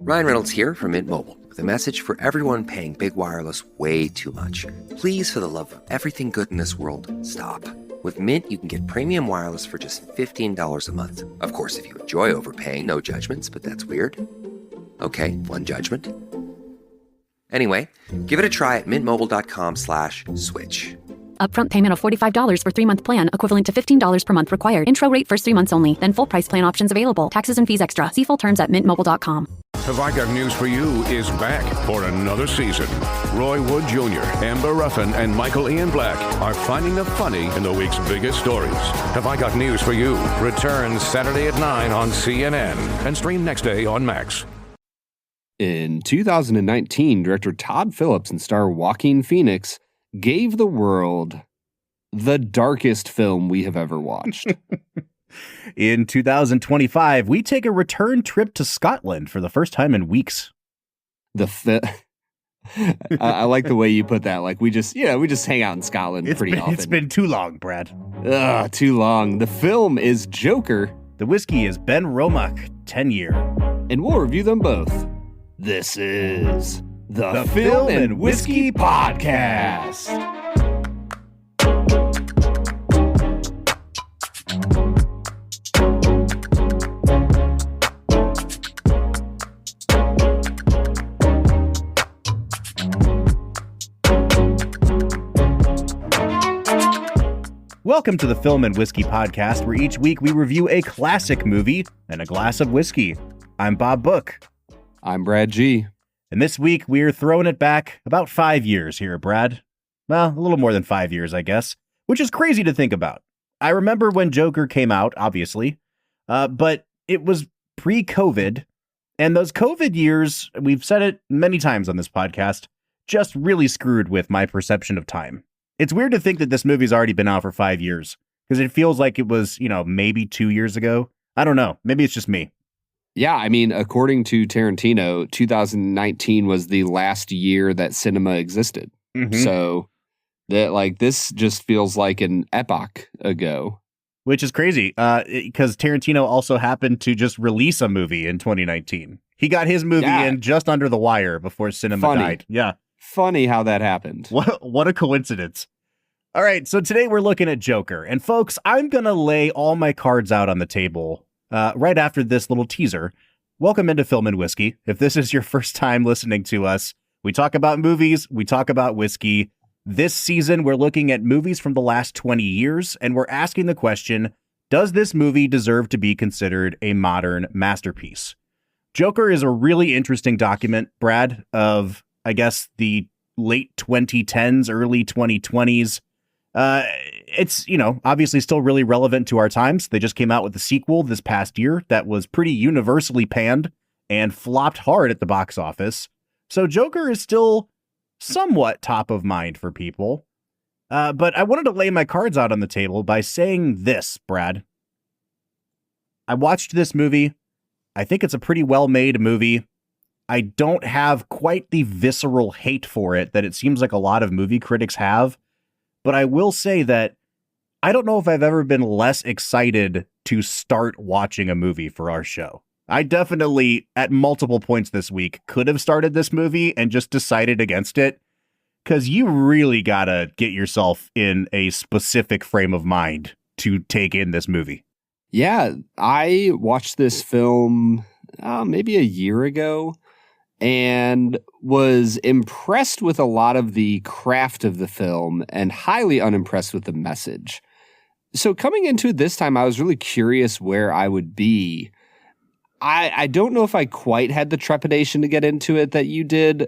Ryan Reynolds here from Mint Mobile with a message for everyone paying big wireless way too much. Please, for the love of everything good in this world, stop. With Mint, you can get premium wireless for just $15 a month. Of course, if you enjoy overpaying, no judgments, but that's weird. Okay, one judgment. Anyway, give it a try at mintmobile.com/switch. Upfront payment of $45 for 3-month plan, equivalent to $15 per month required. Intro rate first 3 months only, then full price plan options available. Taxes and fees extra. See full terms at mintmobile.com. Have I Got News for You is back for another season. Roy Wood Jr., Amber Ruffin, and Michael Ian Black are finding the funny in the week's biggest stories. Have I Got News for You returns Saturday at 9 on CNN and stream next day on Max. In 2019, director Todd Phillips and star Joaquin Phoenix gave the world the darkest film we have ever watched. In 2025, we take a return trip to Scotland for the first time in weeks. I like the way you put that. Like we just hang out in Scotland pretty often. It's been too long, Brad. Too long. The film is Joker. The whiskey is Benromach 10-year. And we'll review them both. This is the Film and Whiskey Podcast. Welcome to the Film and Whiskey Podcast, where each week we review a classic movie and a glass of whiskey. I'm Bob Book. I'm Brad G. And this week we're throwing it back about 5 years here, Brad. Well, a little more than 5 years, I guess, which is crazy to think about. I remember when Joker came out, obviously, but it was pre-COVID, and those COVID years, we've said it many times on this podcast, just really screwed with my perception of time. It's weird to think that this movie's already been out for 5 years, because it feels like it was, maybe 2 years ago. I don't know. Maybe it's just me. Yeah, I mean, according to Tarantino, 2019 was the last year that cinema existed. Mm-hmm. So this just feels like an epoch ago. Which is crazy, because Tarantino also happened to just release a movie in 2019. He got his movie in just under the wire before cinema died. Yeah. Funny how that happened. What a coincidence. All right, so today we're looking at Joker. And folks, I'm going to lay all my cards out on the table right after this little teaser. Welcome into Film and Whiskey. If this is your first time listening to us, we talk about movies, we talk about whiskey. This season, we're looking at movies from the last 20 years, and we're asking the question, does this movie deserve to be considered a modern masterpiece? Joker is a really interesting document, Brad, of, I guess, the late 2010s, early 2020s. It's, obviously still really relevant to our times. They just came out with the sequel this past year that was pretty universally panned and flopped hard at the box office. So Joker is still somewhat top of mind for people. But I wanted to lay my cards out on the table by saying this, Brad. I watched this movie. I think it's a pretty well-made movie. I don't have quite the visceral hate for it that it seems like a lot of movie critics have. But I will say that I don't know if I've ever been less excited to start watching a movie for our show. I definitely, at multiple points this week, could have started this movie and just decided against it, because you really gotta get yourself in a specific frame of mind to take in this movie. Yeah, I watched this film maybe a year ago and was impressed with a lot of the craft of the film and highly unimpressed with the message. So coming into it this time, I was really curious where I would be. I don't know if I quite had the trepidation to get into it that you did.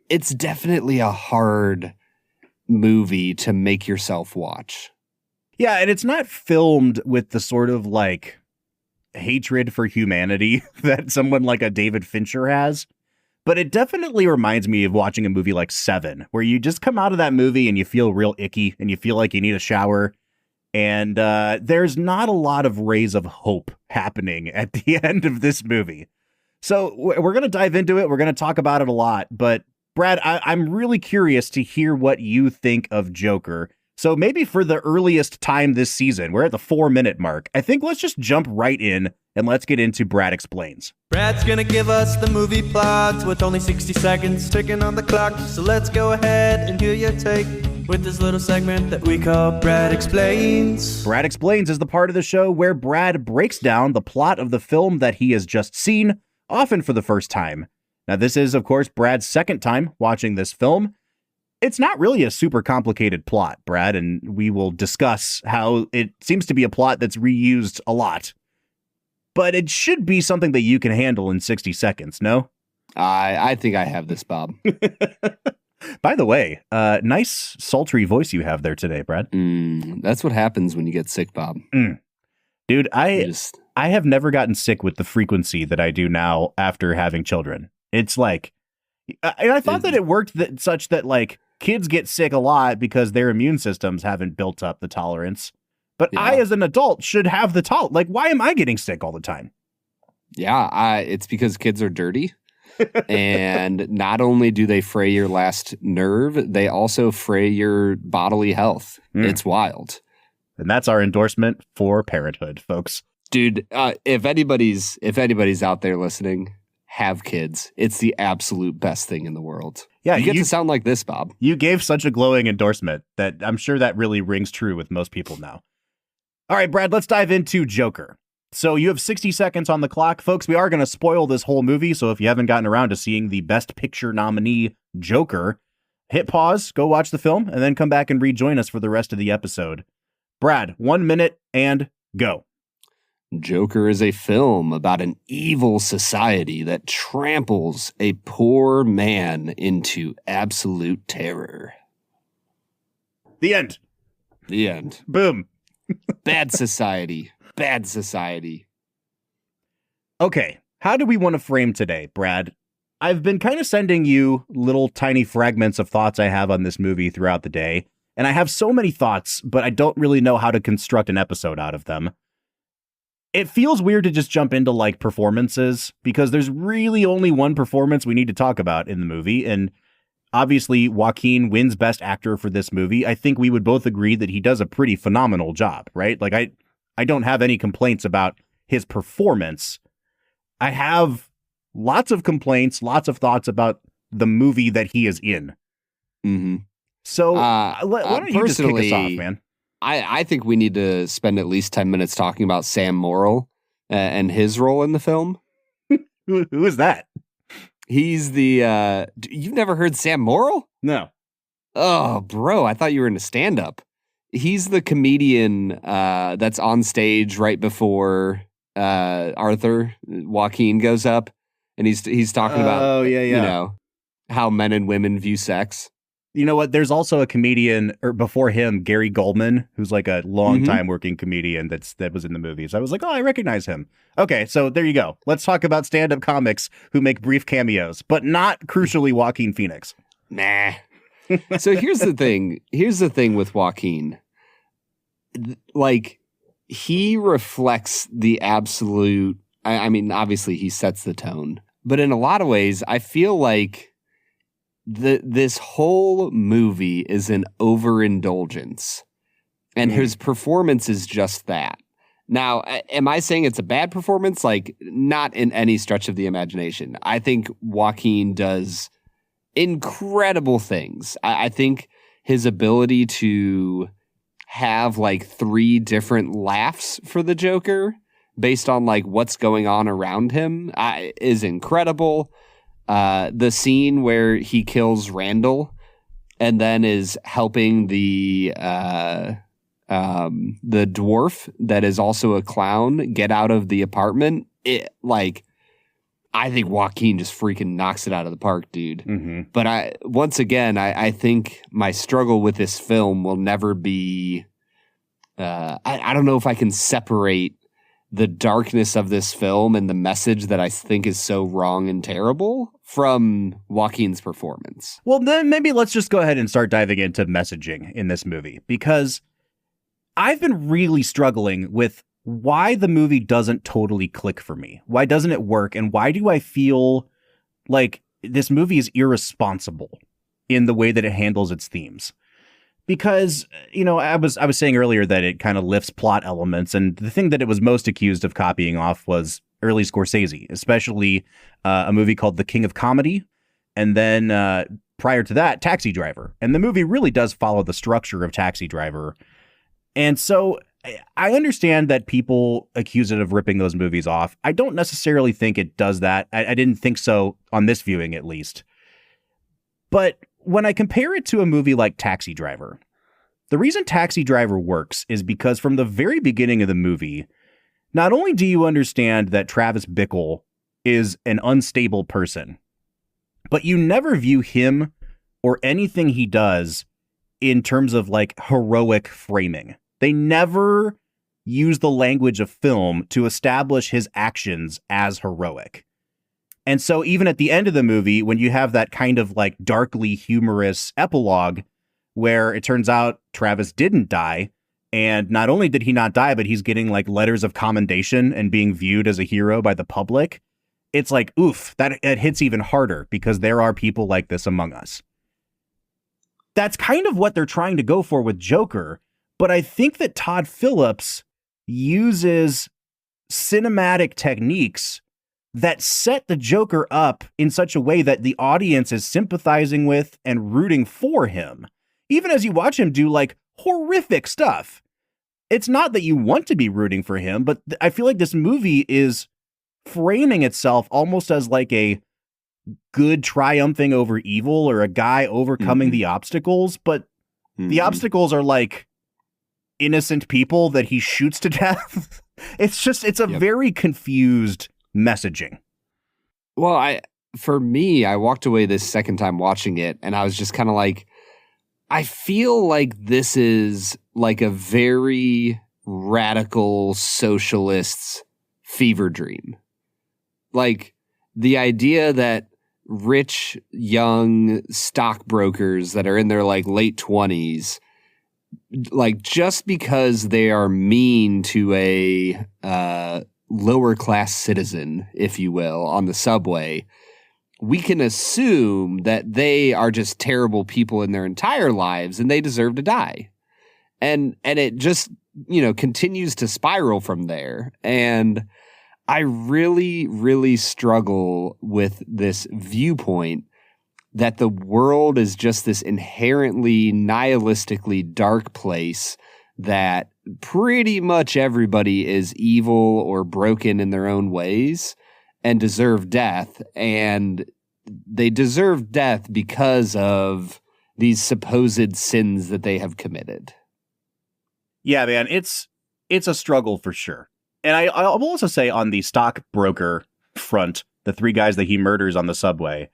It's definitely a hard movie to make yourself watch. Yeah, and it's not filmed with the sort of hatred for humanity that someone like a David Fincher has. But it definitely reminds me of watching a movie like Seven, where you just come out of that movie and you feel real icky and you feel like you need a shower. And there's not a lot of rays of hope happening at the end of this movie. So we're going to dive into it. We're going to talk about it a lot. But Brad, I'm really curious to hear what you think of Joker. So maybe for the earliest time this season, we're at the 4-minute mark. I think let's just jump right in and let's get into Brad Explains. Brad's gonna give us the movie plot with only 60 seconds ticking on the clock. So let's go ahead and hear your take with this little segment that we call Brad Explains. Brad Explains is the part of the show where Brad breaks down the plot of the film that he has just seen, often for the first time. Now, this is, of course, Brad's second time watching this film. It's not really a super complicated plot, Brad, and we will discuss how it seems to be a plot that's reused a lot. But it should be something that you can handle in 60 seconds, no? I think I have this, Bob. By the way, nice sultry voice you have there today, Brad. That's what happens when you get sick, Bob. Dude, I have never gotten sick with the frequency that I do now after having children. It's like, and I thought that it worked such that like kids get sick a lot because their immune systems haven't built up the tolerance. But yeah. I, as an adult, should have the tolerance. Like, why am I getting sick all the time? Yeah, it's because kids are dirty. And not only do they fray your last nerve, they also fray your bodily health. It's wild. And that's our endorsement for parenthood, folks. Dude, if anybody's out there listening, have kids. It's the absolute best thing in the world. Yeah, you get to sound like this, Bob. You gave such a glowing endorsement that I'm sure that really rings true with most people now. All right, Brad, let's dive into Joker. So you have 60 seconds on the clock. Folks, we are going to spoil this whole movie, so if you haven't gotten around to seeing the Best Picture nominee, Joker, hit pause, go watch the film, and then come back and rejoin us for the rest of the episode. Brad, 1 minute and go. Joker is a film about an evil society that tramples a poor man into absolute terror. The end. The end. Boom. Bad society. Bad society. Okay, how do we want to frame today, Brad? I've been kind of sending you little tiny fragments of thoughts I have on this movie throughout the day, and I have so many thoughts, but I don't really know how to construct an episode out of them. It feels weird to just jump into like performances because there's really only one performance we need to talk about in the movie, and obviously Joaquin wins Best Actor for this movie. I think we would both agree that he does a pretty phenomenal job, right? Like I don't have any complaints about his performance. I have lots of complaints, lots of thoughts about the movie that he is in. Mm-hmm. So why don't you just kick us off, man? I think we need to spend at least 10 minutes talking about Sam Morrill and his role in the film. Who is that? He's the... you've never heard Sam Morrill? No. Oh, bro, I thought you were in a stand-up. He's the comedian that's on stage right before Joaquin goes up, and he's talking about you know, how men and women view sex. You know what? There's also a comedian before him, Gary Goldman, who's like a long time working comedian that was in the movies. I was like, oh, I recognize him. Okay, so there you go. Let's talk about stand-up comics who make brief cameos, but not crucially Joaquin Phoenix. Nah. So here's the thing. Here's the thing with Joaquin. Like, he reflects the absolute... I mean, obviously, he sets the tone. But in a lot of ways, I feel like this whole movie is an overindulgence. And his performance is just that. Now, am I saying it's a bad performance? Like, not in any stretch of the imagination. I think Joaquin does incredible things. I think his ability to have like 3 different laughs for the Joker based on like what's going on around him is incredible. The scene where he kills Randall and then is helping the dwarf that is also a clown get out of the apartment. I think Joaquin just freaking knocks it out of the park, dude. Mm-hmm. But I think my struggle with this film will never be, I don't know if I can separate the darkness of this film and the message that I think is so wrong and terrible from Joaquin's performance. Well, then maybe let's just go ahead and start diving into messaging in this movie, because I've been really struggling with why the movie doesn't totally click for me. Why doesn't it work? And why do I feel like this movie is irresponsible in the way that it handles its themes? because, I was saying earlier that it kind of lifts plot elements, and the thing that it was most accused of copying off was early Scorsese, especially a movie called The King of Comedy, and then prior to that, Taxi Driver. And the movie really does follow the structure of Taxi Driver. And so I understand that people accuse it of ripping those movies off. I don't necessarily think it does that. I didn't think so on this viewing, at least. But when I compare it to a movie like Taxi Driver, the reason Taxi Driver works is because from the very beginning of the movie, not only do you understand that Travis Bickle is an unstable person, but you never view him or anything he does in terms of like heroic framing. They never use the language of film to establish his actions as heroic. And so even at the end of the movie, when you have that kind of like darkly humorous epilogue where it turns out Travis didn't die, and not only did he not die, but he's getting like letters of commendation and being viewed as a hero by the public, it's like, oof, that it hits even harder because there are people like this among us. That's kind of what they're trying to go for with Joker, but I think that Todd Phillips uses cinematic techniques that set the Joker up in such a way that the audience is sympathizing with and rooting for him, even as you watch him do like horrific stuff. It's not that you want to be rooting for him, but I feel like this movie is framing itself almost as like a good triumphing over evil or a guy overcoming the obstacles, but the obstacles are like innocent people that he shoots to death. It's a very confused messaging. Well, for me, I walked away this second time watching it, and I was just kind of like, I feel like this is like a very radical socialist's fever dream. Like the idea that rich, young stockbrokers that are in their like late 20s, like just because they are mean to a lower class citizen, if you will, on the subway, we can assume that they are just terrible people in their entire lives and they deserve to die. And it just, continues to spiral from there. And I really, really struggle with this viewpoint that the world is just this inherently nihilistically dark place that pretty much everybody is evil or broken in their own ways and deserve death. And they deserve death because of these supposed sins that they have committed. Yeah, man, it's a struggle for sure. And I'll also say on the stockbroker front, the three guys that he murders on the subway,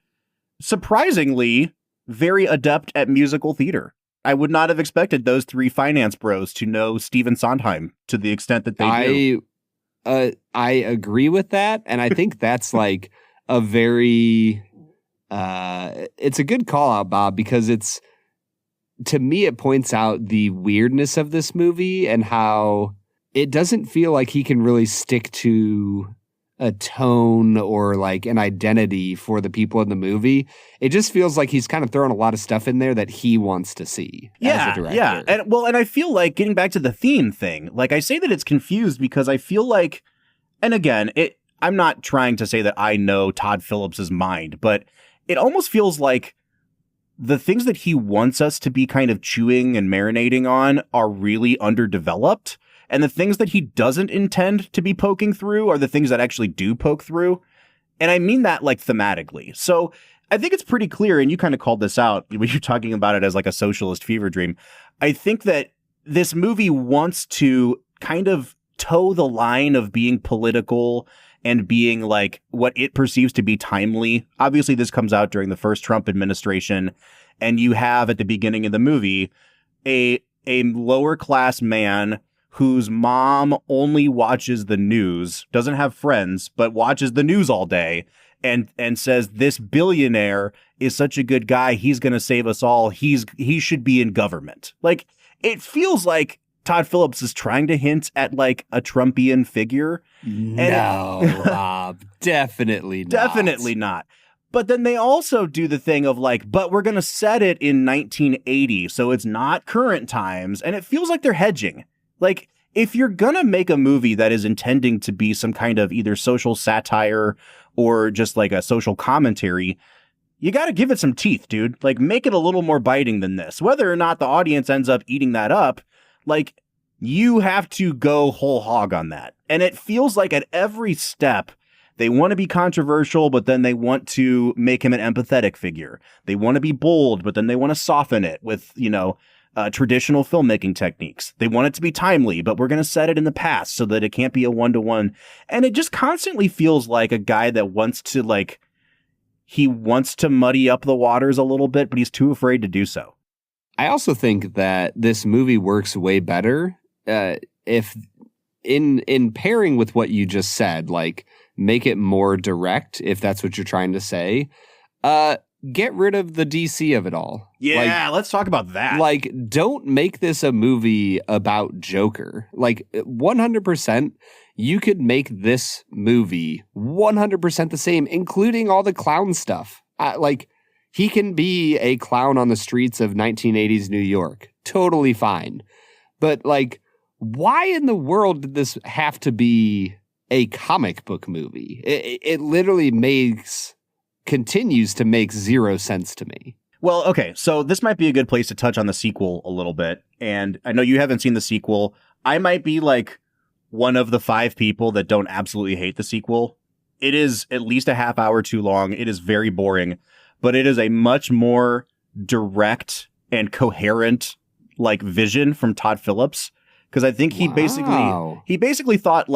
surprisingly very adept at musical theater. I would not have expected those three finance bros to know Stephen Sondheim to the extent that they do. I agree with that. And I think that's like a very, it's a good call out, Bob, because to me, it points out the weirdness of this movie and how it doesn't feel like he can really stick to a tone or like an identity for the people in the movie. It just feels like he's kind of throwing a lot of stuff in there that he wants to see as a director. Yeah. And I feel like getting back to the theme thing, like I say that it's confused because I feel like, and again, I'm not trying to say that I know Todd Phillips's mind, but it almost feels like the things that he wants us to be kind of chewing and marinating on are really underdeveloped. And the things that he doesn't intend to be poking through are the things that actually do poke through. And I mean that like thematically. So I think it's pretty clear, and you kind of called this out when you're talking about it as like a socialist fever dream. I think that this movie wants to kind of toe the line of being political and being like what it perceives to be timely. Obviously, this comes out during the first Trump administration, and you have at the beginning of the movie a lower class man whose mom only watches the news, doesn't have friends, but watches the news all day and says, this billionaire is such a good guy. He's going to save us all. He should be in government. Like, it feels like Todd Phillips is trying to hint at like a Trumpian figure. No, Rob, definitely not. Definitely not. But then they also do the thing of like, but we're going to set it in 1980, so it's not current times. And it feels like they're hedging. Like, if you're going to make a movie that is intending to be some kind of either social satire or just like a social commentary, you got to give it some teeth, dude. Like, make it a little more biting than this. Whether or not the audience ends up eating that up, like, you have to go whole hog on that. And it feels like at every step, they want to be controversial, but then they want to make him an empathetic figure. They want to be bold, but then they want to soften it with, traditional filmmaking techniques. They want it to be timely, but we're going to set it in the past so that it can't be a one-to-one. And it just constantly feels like a guy that wants to, he wants to muddy up the waters a little bit, but he's too afraid to do so. I also think that this movie works way better if in pairing with what you just said, like, make it more direct, if that's what you're trying to say. Get rid of the DC of it all. Yeah, let's talk about that. Like, don't make this a movie about Joker. Like, 100%, you could make this movie 100% the same, including all the clown stuff. He can be a clown on the streets of 1980s New York. Totally fine. But, why in the world did this have to be a comic book movie? It literally continues to make zero sense to me. Well, okay, so this might be a good place to touch on the sequel a little bit. And I know you haven't seen the sequel. I might be one of the 5 people that don't absolutely hate the sequel. It is at least a half hour too long. It is very boring, but it is a much more direct and coherent vision from Todd Phillips. Because I think he basically thought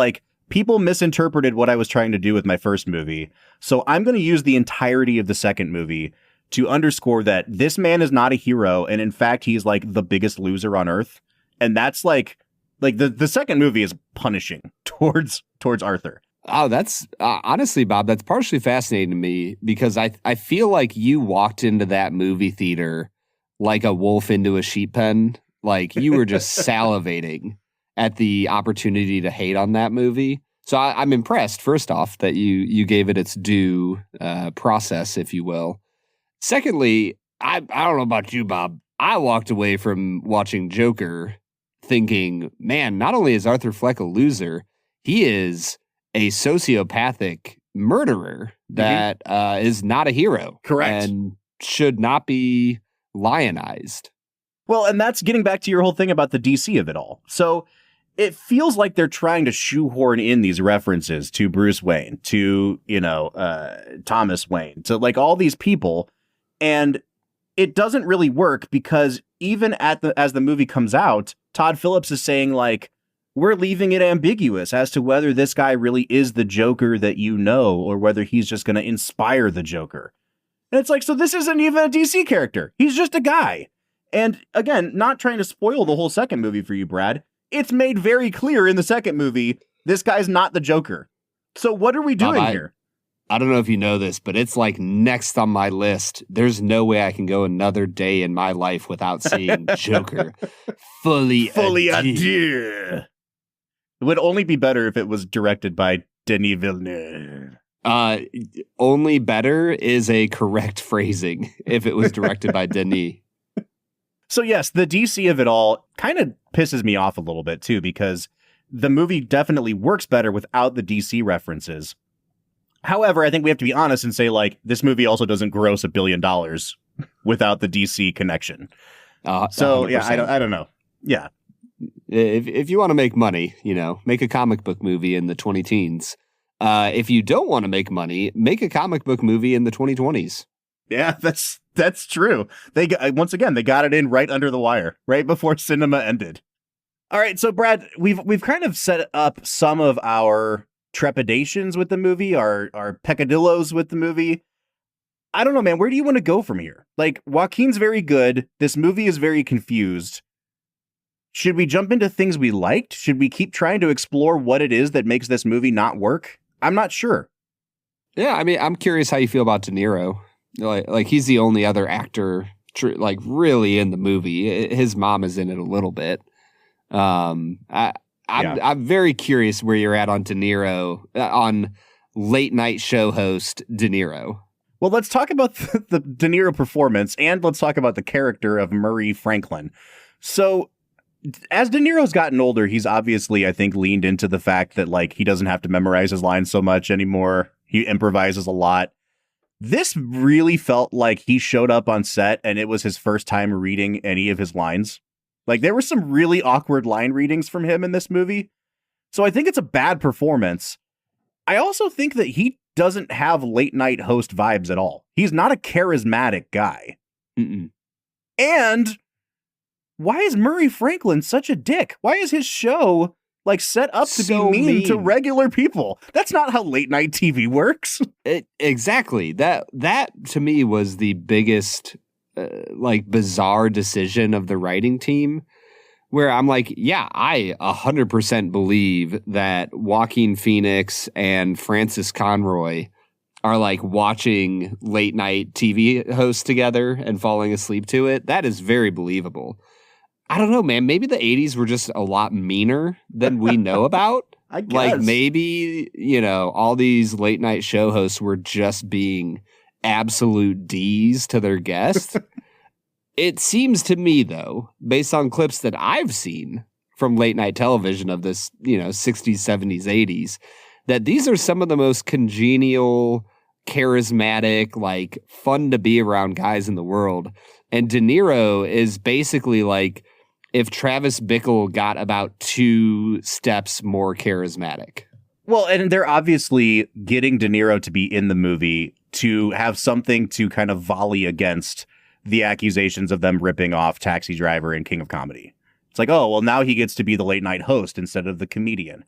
people misinterpreted what I was trying to do with my first movie. So I'm going to use the entirety of the second movie to underscore that this man is not a hero. And in fact, he's the biggest loser on earth. And that's the second movie is punishing towards Arthur. Oh, that's honestly, Bob, that's partially fascinating to me because I feel like you walked into that movie theater like a wolf into a sheep pen. You were just salivating at the opportunity to hate on that movie. So I'm impressed, first off, that you gave it its due process, if you will. Secondly, I don't know about you, Bob. I walked away from watching Joker thinking, man, not only is Arthur Fleck a loser, he is a sociopathic murderer that is not a hero. Correct. And should not be lionized. Well, and that's getting back to your whole thing about the DC of it all. So it feels like they're trying to shoehorn in these references to Bruce Wayne, to, Thomas Wayne, to all these people. And it doesn't really work because even as the movie comes out, Todd Phillips is saying we're leaving it ambiguous as to whether this guy really is the Joker that you know, or whether he's just going to inspire the Joker. And it's so this isn't even a DC character. He's just a guy. And again, not trying to spoil the whole second movie for you, Brad. It's made very clear in the second movie, this guy's not the Joker. So what are we doing here? I don't know if you know this, but it's next on my list. There's no way I can go another day in my life without seeing Joker. Fully adieu. It would only be better if it was directed by Denis Villeneuve. Only better is a correct phrasing if it was directed by Denis. So yes, the DC of it all kind of pisses me off a little bit too, because the movie definitely works better without the DC references. However, I think we have to be honest and say this movie also doesn't gross $1 billion without the DC connection. So 100%. Yeah, I don't know. Yeah. If you want to make money, make a comic book movie in the 20-teens. If you don't want to make money, make a comic book movie in the 2020s. Yeah, that's true. They once again, they got it in right under the wire, right before cinema ended. All right, so Brad, we've kind of set up some of our trepidations with the movie, our peccadillos with the movie. I don't know, man. Where do you want to go from here? Joaquin's very good. This movie is very confused. Should we jump into things we liked? Should we keep trying to explore what it is that makes this movie not work? I'm not sure. Yeah, I mean, I'm curious how you feel about De Niro. He's the only other actor, really in the movie. His mom is in it a little bit. I'm very curious where you're at on De Niro, on late night show host De Niro. Well, let's talk about the De Niro performance, and let's talk about the character of Murray Franklin. So, as De Niro's gotten older, he's obviously, I think, leaned into the fact that, like, he doesn't have to memorize his lines so much anymore. He improvises a lot. This really felt like he showed up on set and it was his first time reading any of his lines. Like, there were some really awkward line readings from him in this movie. So I think it's a bad performance. I also think that he doesn't have late night host vibes at all. He's not a charismatic guy. Mm-mm. And why is Murray Franklin such a dick? Why is his show like set up to So be mean to mean. regular people? That's not how late night TV works. Exactly. That to me was the biggest like bizarre decision of the writing team, where I'm like, yeah, I 100% believe that Joaquin Phoenix and Francis Conroy are like watching late night TV hosts together and falling asleep to it. That is very believable. I don't know, man. Maybe the 80s were just a lot meaner than we know about. I guess. Like maybe, all these late night show hosts were just being absolute D's to their guests. It seems to me, though, based on clips that I've seen from late night television of this, 60s, 70s, 80s, that these are some of the most congenial, charismatic, like fun to be around guys in the world. And De Niro is basically like if Travis Bickle got about 2 steps more charismatic. Well, and they're obviously getting De Niro to be in the movie to have something to kind of volley against the accusations of them ripping off Taxi Driver and King of Comedy. It's like, oh, well, now he gets to be the late night host instead of the comedian.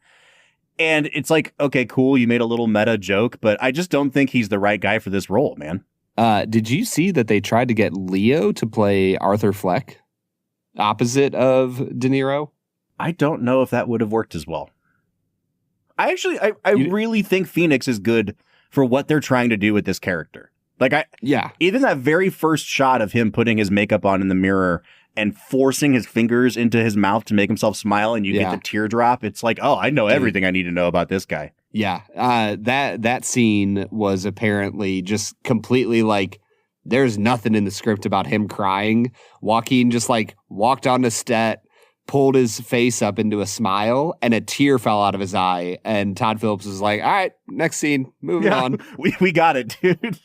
And it's like, okay, cool, you made a little meta joke, but I just don't think he's the right guy for this role, man. Did you see that they tried to get Leo to play Arthur Fleck opposite of De Niro? I don't know if that would have worked as well. I really think Phoenix is good for what they're trying to do with this character. Even that very first shot of him putting his makeup on in the mirror and forcing his fingers into his mouth to make himself smile and you get the teardrop. It's like, oh, I know everything I need to know about this guy. Yeah. That scene was apparently just completely like, there's nothing in the script about him crying. Joaquin just like walked onto set, pulled his face up into a smile, and a tear fell out of his eye. And Todd Phillips was like, all right, next scene, moving on. We got it, dude.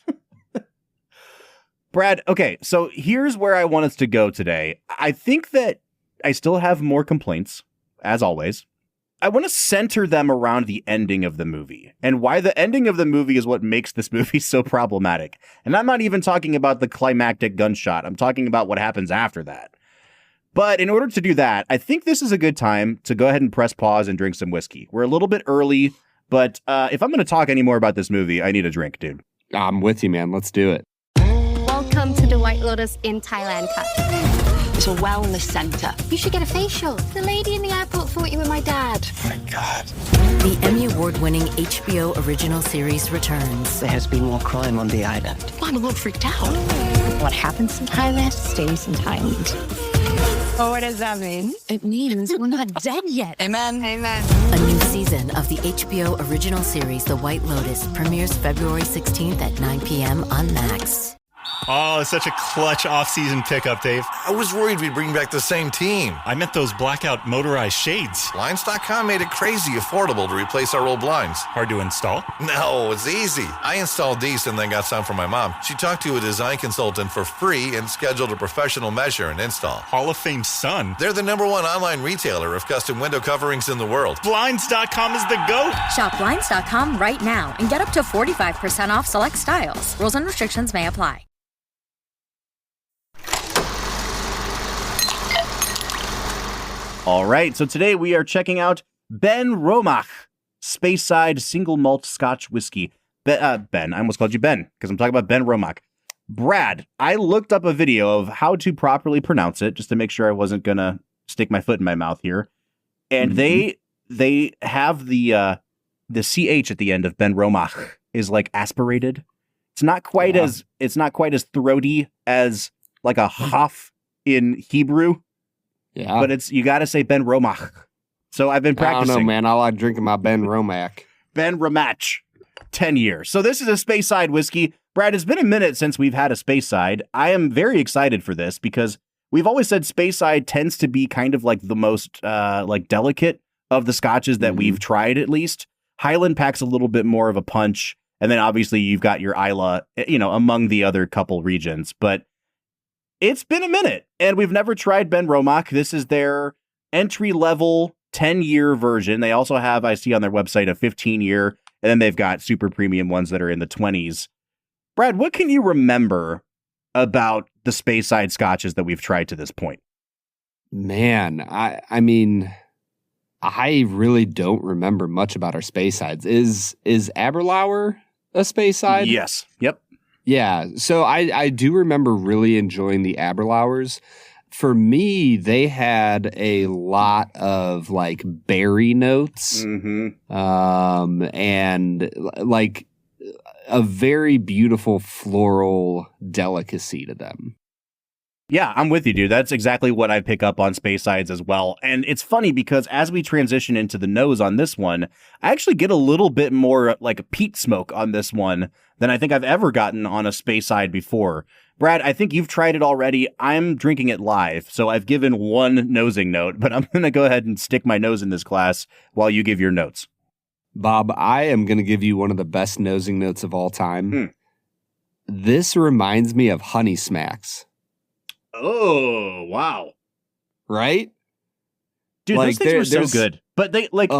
Brad, okay, so here's where I want us to go today. I think that I still have more complaints, as always. I want to center them around the ending of the movie and why the ending of the movie is what makes this movie so problematic. And I'm not even talking about the climactic gunshot. I'm talking about what happens after that. But in order to do that, I think this is a good time to go ahead and press pause and drink some whiskey. We're a little bit early, but if I'm going to talk any more about this movie, I need a drink, dude. I'm with you, man. Let's do it. Welcome to the White Lotus in Thailand Cut. It's a wellness center. You should get a facial. The lady in the airport thought you were my dad. Oh my God. The Emmy Award-winning HBO original series returns. There has been more crime on the island. Well, I'm a little freaked out. What happens in Thailand stays in Thailand. Oh, what does that mean? It means we're not dead yet. Amen. Amen. A new season of the HBO original series The White Lotus premieres February 16th at 9 p.m. on Max. Oh, it's such a clutch off-season pickup, Dave. I was worried we'd bring back the same team. I meant those blackout motorized shades. Blinds.com made it crazy affordable to replace our old blinds. Hard to install? No, it's easy. I installed these and then got some for my mom. She talked to a design consultant for free and scheduled a professional measure and install. Hall of Fame son. They're the #1 online retailer of custom window coverings in the world. Blinds.com is the GOAT. Shop Blinds.com right now and get up to 45% off select styles. Rules and restrictions may apply. All right, so today we are checking out Benromach, Speyside Single Malt Scotch Whiskey. Ben, I almost called you Ben because I'm talking about Benromach. Brad, I looked up a video of how to properly pronounce it just to make sure I wasn't going to stick my foot in my mouth here. And they have the CH at the end of Benromach is like aspirated. It's not quite as throaty as like a Hoff in Hebrew. Yeah. But you got to say Benromach. So I've been practicing. I don't know, man. I like drinking my Benromach. Benromach. 10 years. So this is a Speyside whiskey. Brad, it's been a minute since we've had a Speyside. I am very excited for this because we've always said Speyside tends to be kind of like the most like delicate of the scotches that we've tried, at least. Highland packs a little bit more of a punch. And then obviously you've got your Islay, among the other couple regions. But it's been a minute and we've never tried Benromach. This is their entry-level 10-year version. They also have, I see on their website, a 15-year, and then they've got super premium ones that are in the 20s. Brad, what can you remember about the Speyside scotches that we've tried to this point? Man, I mean, I really don't remember much about our Speysides. Is Aberlour a Speyside? Yes. Yep. Yeah. So I do remember really enjoying the Aberlours. For me, they had a lot of like berry notes, and like a very beautiful floral delicacy to them. Yeah, I'm with you, dude. That's exactly what I pick up on Speysides as well. And it's funny because as we transition into the nose on this one, I actually get a little bit more like peat smoke on this one than I think I've ever gotten on a Speyside before. Brad, I think you've tried it already. I'm drinking it live, so I've given one nosing note, but I'm going to go ahead and stick my nose in this glass while you give your notes. Bob, I am going to give you one of the best nosing notes of all time. This reminds me of Honey Smacks. Oh, wow. Right? Dude, like, those things were so good. But they, like,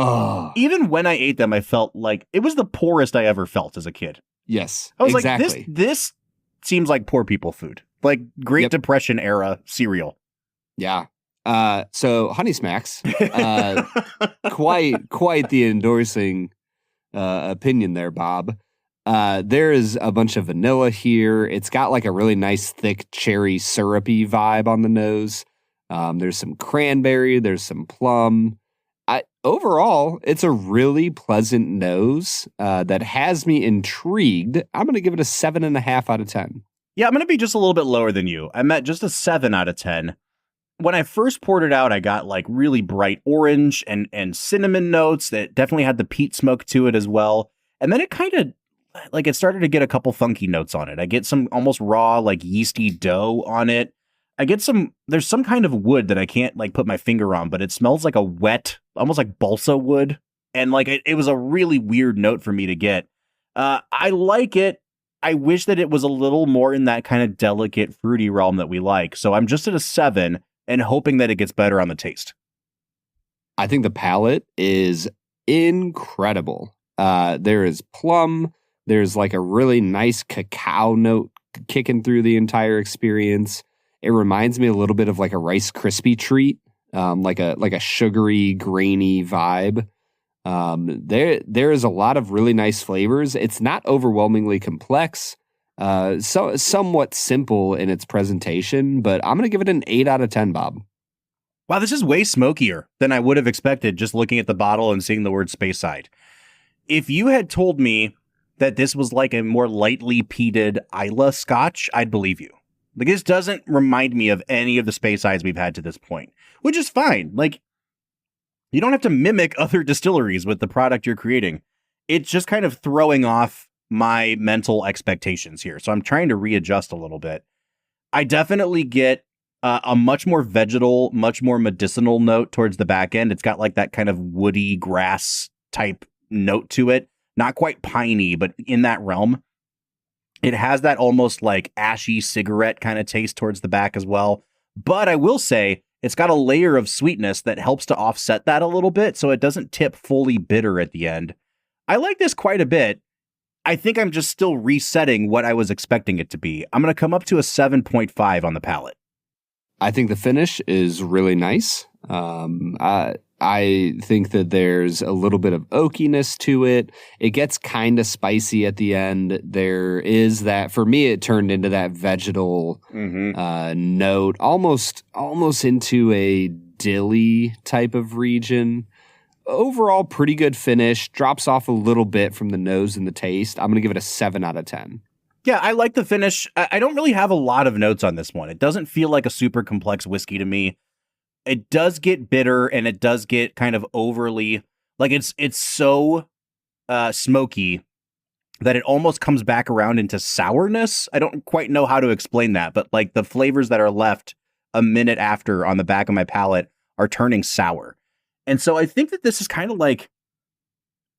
even when I ate them, I felt like it was the poorest I ever felt as a kid. Yes, I was exactly. like, this seems like poor people food. Like Great Depression era cereal. Yeah. So Honey Smacks, quite the endorsing opinion there, Bob. There is a bunch of vanilla here. It's got like a really nice thick cherry syrupy vibe on the nose. There's some cranberry. There's some plum. Overall, it's a really pleasant nose that has me intrigued. I'm going to give it a 7.5 out of 10. Yeah, I'm going to be just a little bit lower than you. I'm at just a 7 out of 10. When I first poured it out, I got like really bright orange and cinnamon notes that definitely had the peat smoke to it as well. And then it kind of like it started to get a couple funky notes on it. I get some almost raw, like yeasty dough on it. I get there's some kind of wood that I can't like put my finger on, but it smells like a wet, almost like balsa wood. And like it was a really weird note for me to get. I like it. I wish that it was a little more in that kind of delicate, fruity realm that we like. So I'm just at a 7 and hoping that it gets better on the taste. I think the palate is incredible. There is plum. There's like a really nice cacao note kicking through the entire experience. It reminds me a little bit of like a Rice Krispie treat, like a sugary, grainy vibe. There is a lot of really nice flavors. It's not overwhelmingly complex, so somewhat simple in its presentation, but I'm going to give it an 8 out of 10, Bob. Wow, this is way smokier than I would have expected just looking at the bottle and seeing the word Speyside. If you had told me that this was like a more lightly peated Islay Scotch, I'd believe you. Like, this doesn't remind me of any of the Speysides we've had to this point, which is fine. Like, you don't have to mimic other distilleries with the product you're creating. It's just kind of throwing off my mental expectations here. So I'm trying to readjust a little bit. I definitely get a much more vegetal, much more medicinal note towards the back end. It's got like that kind of woody grass type note to it. Not quite piney, but in that realm. It has that almost like ashy cigarette kind of taste towards the back as well. But I will say it's got a layer of sweetness that helps to offset that a little bit, so it doesn't tip fully bitter at the end. I like this quite a bit. I think I'm just still resetting what I was expecting it to be. I'm going to come up to a 7.5 on the palate. I think the finish is really nice. I think that there's a little bit of oakiness to it. It gets kind of spicy at the end. There is that, for me, it turned into that vegetal note, almost into a dilly type of region. Overall, pretty good finish. Drops off a little bit from the nose and the taste. I'm going to give it a 7 out of 10. Yeah, I like the finish. I don't really have a lot of notes on this one. It doesn't feel like a super complex whiskey to me. It does get bitter and it does get kind of overly, like it's so smoky that it almost comes back around into sourness. I don't quite know how to explain that, but like the flavors that are left a minute after on the back of my palate are turning sour. And so I think that this is kind of like,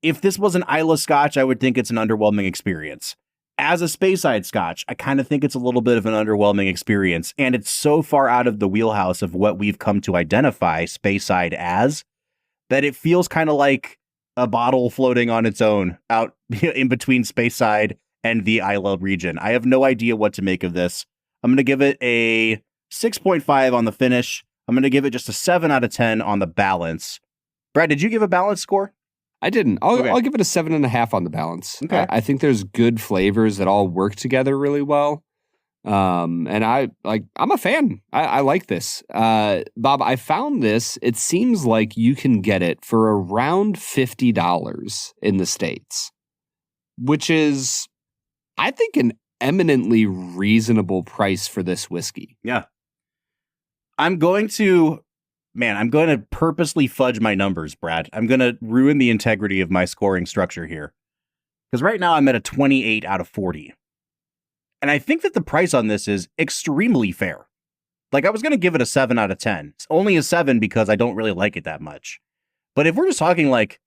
if this was an Islay Scotch, I would think it's an underwhelming experience. As a Speyside Scotch, I kind of think it's a little bit of an underwhelming experience. And it's so far out of the wheelhouse of what we've come to identify Speyside as, that it feels kind of like a bottle floating on its own out in between Speyside and the Islay region. I have no idea what to make of this. I'm going to give it a 6.5 on the finish. I'm going to give it just a 7 out of 10 on the balance. Brad, did you give a balance score? I didn't. I'll give it a 7.5 on the balance. Okay. I think there's good flavors that all work together really well. And I'm a fan. I like this. Bob, I found this. It seems like you can get it for around $50 in the States, which is, I think, an eminently reasonable price for this whiskey. Yeah. I'm going to purposely fudge my numbers, Brad. I'm going to ruin the integrity of my scoring structure here. Because right now I'm at a 28 out of 40. And I think that the price on this is extremely fair. Like, I was going to give it a 7 out of 10. It's only a 7 because I don't really like it that much. But if we're just talking like,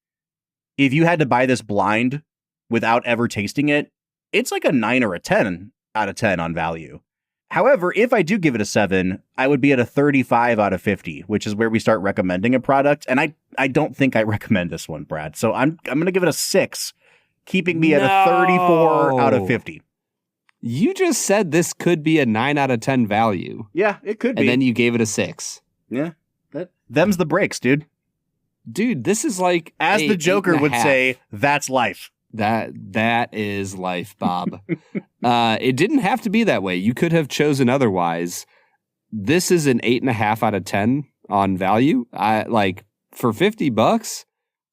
if you had to buy this blind without ever tasting it, it's like a 9 or a 10 out of 10 on value. However, if I do give it a 7, I would be at a 35 out of 50, which is where we start recommending a product. And I don't think I recommend this one, Brad. So I'm going to give it a 6, keeping me at a 34 out of 50. You just said this could be a 9 out of 10 value. Yeah, it could be. And then you gave it a 6. Yeah, them's the breaks, dude. Dude, this is like, as the Joker would say, that's life. That is life, Bob. It didn't have to be that way. You could have chosen otherwise. This is an 8.5 out of 10 on value. For $50,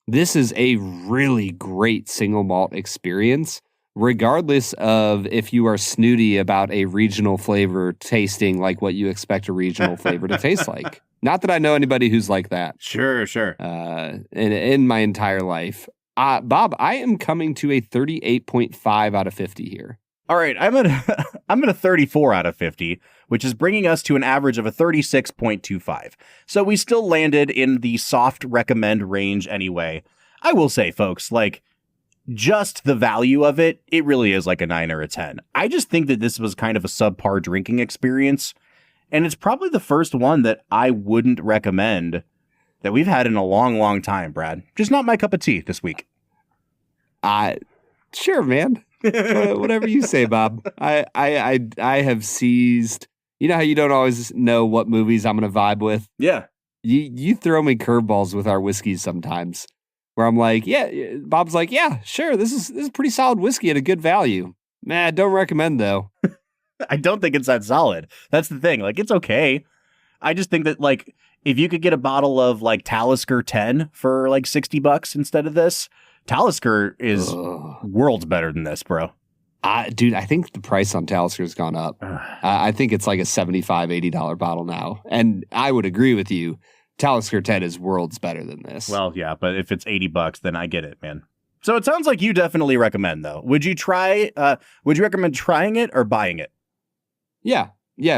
this is a really great single malt experience, regardless of if you are snooty about a regional flavor tasting like what you expect a regional flavor to taste like. Not that I know anybody who's like that. Sure. In my entire life. Bob, I am coming to a 38.5 out of 50 here. All right, I'm at a 34 out of 50, which is bringing us to an average of a 36.25. So we still landed in the soft recommend range anyway. I will say, folks, like, just the value of it, it really is like a 9 or a 10. I just think that this was kind of a subpar drinking experience, and it's probably the first one that I wouldn't recommend that we've had in a long, long time, Brad. Just not my cup of tea this week. Sure, man. Whatever you say, Bob. I have seized. You know how you don't always know what movies I'm going to vibe with? Yeah. You throw me curveballs with our whiskeys sometimes, where I'm like, yeah. Bob's like, yeah, sure. This is pretty solid whiskey at a good value. Man, don't recommend though. I don't think it's that solid. That's the thing. Like, it's okay. I just think that, like, if you could get a bottle of like Talisker 10 for like $60 instead of this, Talisker is worlds better than this, bro. Dude, I think the price on Talisker has gone up. I think it's like a $75, $80 bottle now. And I would agree with you. Talisker 10 is worlds better than this. Well, yeah, but if it's $80, then I get it, man. So it sounds like you definitely recommend, though. Would you recommend trying it or buying it? Yeah,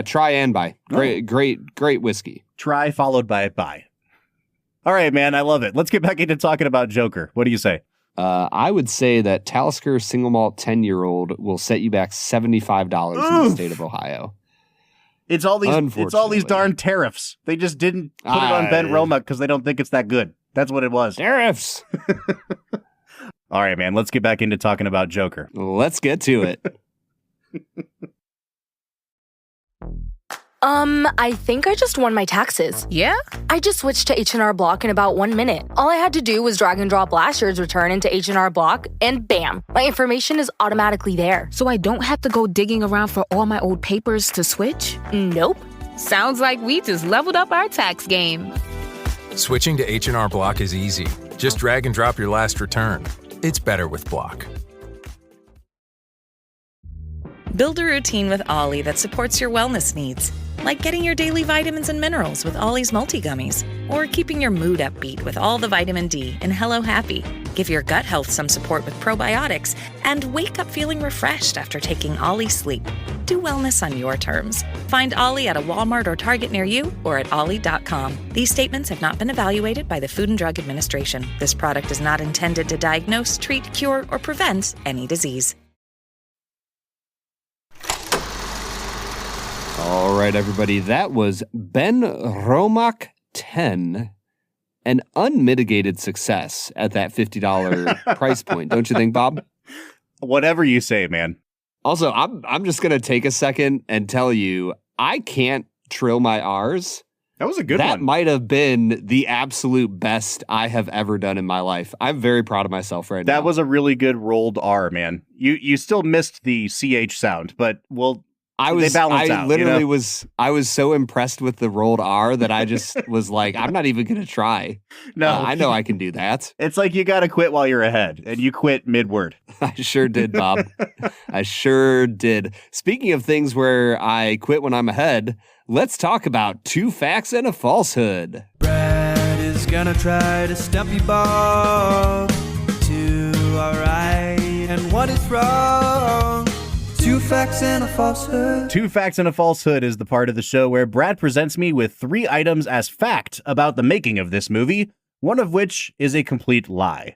try and buy. Great whiskey. Try followed by buy. All right, man, I love it. Let's get back into talking about Joker. What do you say? I would say that Talisker Single Malt 10-year-old will set you back $75 in the state of Ohio. It's all these darn tariffs. They just didn't put it on Benromach because they don't think it's that good. That's what it was. Tariffs. All right, man, let's get back into talking about Joker. Let's get to it. I think I just won my taxes. Yeah? I just switched to H&R Block in about 1 minute. All I had to do was drag and drop last year's return into H&R Block, and bam, my information is automatically there. So I don't have to go digging around for all my old papers to switch? Nope. Sounds like we just leveled up our tax game. Switching to H&R Block is easy. Just drag and drop your last return. It's better with Block. Build a routine with Ollie that supports your wellness needs, like getting your daily vitamins and minerals with Ollie's multi-gummies, or keeping your mood upbeat with all the vitamin D in Hello Happy. give your gut health some support with probiotics, and wake up feeling refreshed after taking Ollie Sleep. Do wellness on your terms. Find Ollie at a Walmart or Target near you or at ollie.com. These statements have not been evaluated by the Food and Drug Administration. This product is not intended to diagnose, treat, cure, or prevent any disease. All right, everybody. That was Benromach 10, an unmitigated success at that $50 price point. Don't you think, Bob? Whatever you say, man. Also, I'm just going to take a second and tell you, I can't trill my R's. That was a good one. That might have been the absolute best I have ever done in my life. I'm very proud of myself right now. That was a really good rolled R, man. You still missed the CH sound, but I was so impressed with the rolled R that I just was like, I'm not even going to try. No, I know I can do that. It's like you got to quit while you're ahead, and you quit mid-word. I sure did, Bob. I sure did. Speaking of things where I quit when I'm ahead, let's talk about 2 facts and a falsehood. Brad is gonna try to stump you, Bob. 2 are right and 1 is wrong. 2 facts and a falsehood. 2 facts and a falsehood is the part of the show where Brad presents me with 3 items as fact about the making of this movie, one of which is a complete lie.